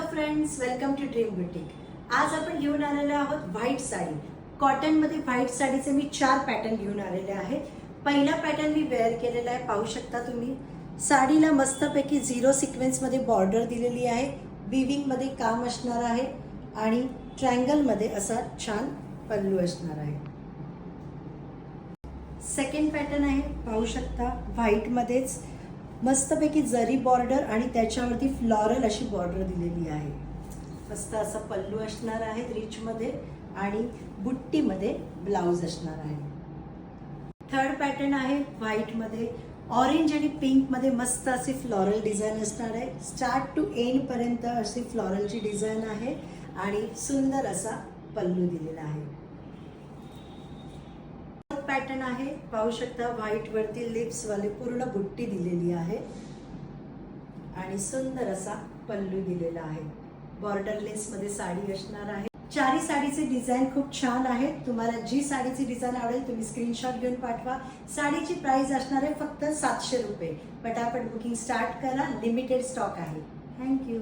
Hello friends, welcome to Dream Boutique. आज आपण घेऊन आलेलो आहोत व्हाईट साडी. कॉटन मध्ये व्हाईट साडीचे मी 4 पॅटर्न घेऊन आलेले आहेत. पहिला पॅटर्न मी वेअर केलेला आहे, पाहू शकता तुम्ही. साडीला मस्तपैकी 0 सिक्वेन्स मध्ये बॉर्डर दिलेली आहे. विविंग मध्ये काम असणार आहे आणि ट्रायंगल मध्ये असा छान पल्लू असणार आहे. सेकंड पॅटर्न आहे, पाहू शकता. व्हाईट मध्येच मस्तपैकी जरी बॉर्डर आणि त्याच्यावरती फ्लॉरल अशी बॉर्डर दिलेली आहे. मस्त असा पल्लू असणार आहे रिच मध्ये आणि बुट्टीमध्ये ब्लाउज असणार आहे. थर्ड पॅटर्न आहे व्हाईट मध्ये, ऑरेंज आणि पिंक मध्ये मस्त अशी फ्लॉरल डिझाईन असणार आहे. स्टार्ट टू एंड पर्यंत अशी फ्लॉरलची डिझाईन आहे आणि सुंदर असा पल्लू दिलेला आहे. पॅटर्न आहे, पाहू शकता. व्हाईट वरती लिप्स वाले पूर्ण बुट्टी दिलेली आहे आणि सुंदर असा पल्लू दिलेला आहे. बॉर्डरलेस मध्ये साडी असणार आहे. चारी साडीचे डिझाईन खूप छान आहे. तुम्हाला जी साडीची डिझाईन आवडेल तुम्ही स्क्रीनशॉट घेऊन पाठवा. साडीची प्राइस असणार आहे फक्त 700 रुपये. पटापट बुकिंग स्टार्ट करा, लिमिटेड स्टॉक आहे. थँक्यू.